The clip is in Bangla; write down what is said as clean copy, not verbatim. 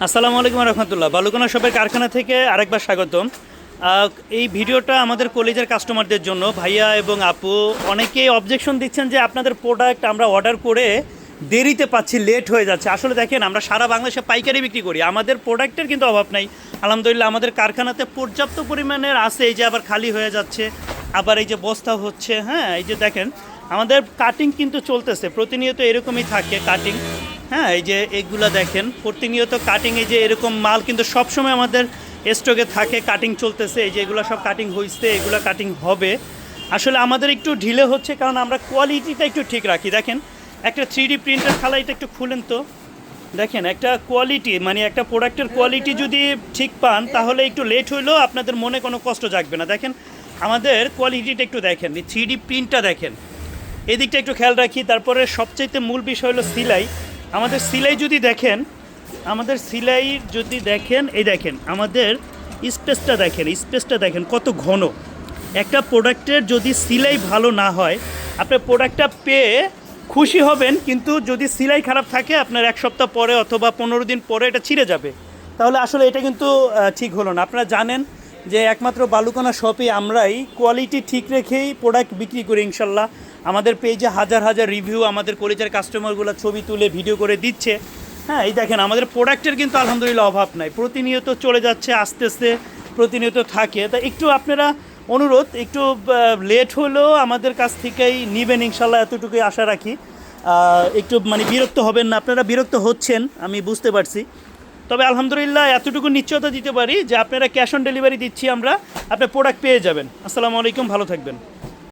আসসালামু আলাইকুম রহমতুল্লাহ। বালুকোনা শপের কারখানা থেকে আরেকবার স্বাগতম। এই ভিডিওটা আমাদের কলেজের কাস্টমারদের জন্য। ভাইয়া এবং আপু অনেকেই অবজেকশন দিচ্ছেন যে আপনাদের প্রোডাক্ট আমরা অর্ডার করে দেরিতে পাচ্ছি, লেট হয়ে যাচ্ছে। আসলে দেখেন, আমরা সারা বাংলাদেশে পাইকারি বিক্রি করি, আমাদের প্রোডাক্টের কিন্তু অভাব নাই আলহামদুলিল্লাহ। আমাদের কারখানাতে পর্যাপ্ত পরিমাণের আছে, এই যে আবার খালি হয়ে যাচ্ছে, আবার এই যে বস্তা হচ্ছে। হ্যাঁ, এই যে দেখেন আমাদের কাটিং কিন্তু চলতেছে, প্রতিনিয়ত এরকমই থাকে কাটিং। হ্যাঁ, এই যে এগুলা দেখেন প্রতিনিয়ত কাটিং, এই যে এরকম মাল কিন্তু সবসময় আমাদের স্টকে থাকে, কাটিং চলতেছে। এই যে এগুলো সব কাটিং হয়েছে, এগুলো কাটিং হবে। আসলে আমাদের একটু ঢিলে হচ্ছে কারণ আমরা কোয়ালিটিটা একটু ঠিক রাখি। দেখেন একটা 3D প্রিন্টার খালা, এটা একটু খুলেন তো। দেখেন একটা কোয়ালিটি, মানে একটা প্রোডাক্টের কোয়ালিটি যদি ঠিক পান তাহলে একটু লেট হইলেও আপনাদের মনে কোনো কষ্ট জাগবে না। দেখেন আমাদের কোয়ালিটিটা একটু দেখেন, এই 3D প্রিন্টটা দেখেন, এদিকটা একটু খেয়াল রাখি। তারপরে সবচাইতে মূল বিষয় হলো সিলাই। আমাদের সিলাই যদি দেখেন, আমাদের সিলাই যদি দেখেন, এই দেখেন আমাদের স্পেসটা দেখেন কত ঘন। একটা প্রোডাক্টের যদি সিলাই ভালো না হয়, আপনার প্রোডাক্টটা পেয়ে খুশি হবেন, কিন্তু যদি সিলাই খারাপ থাকে আপনার এক সপ্তাহ পরে অথবা 15 দিন পরে এটা ছিঁড়ে যাবে। তাহলে আসলে এটা কিন্তু ঠিক হলো না। আপনারা জানেন যে একমাত্র বালুকোনা শপে আমরাই কোয়ালিটি ঠিক রেখেই প্রোডাক্ট বিক্রি করি ইনশাল্লাহ। আমাদের পেজে হাজার হাজার রিভিউ, আমাদের কলেজের কাস্টমারগুলো ছবি তুলে ভিডিও করে দিচ্ছে। হ্যাঁ, এই দেখেন আমাদের প্রোডাক্টের কিন্তু আলহামদুলিল্লাহ অভাব নাই, প্রতিনিয়ত চলে যাচ্ছে, আসতেছে, প্রতিনিয়ত থাকে। তা একটু আপনারা অনুরোধ, একটু লেট হলেও আমাদের কাছ থেকেই নেবেন ইনশাল্লাহ, এতটুকুই আশা রাখি। একটু মানে বিরক্ত হবেন না, আপনারা বিরক্ত হচ্ছেন আমি বুঝতে পারছি, তবে আলহামদুলিল্লাহ এতটুকু নিশ্চয়তা দিতে পারি যে আপনারা ক্যাশ অন ডেলিভারি দিচ্ছি আমরা, আপনার প্রোডাক্ট পেয়ে যাবেন। আসসালামু আলাইকুম, ভালো থাকবেন।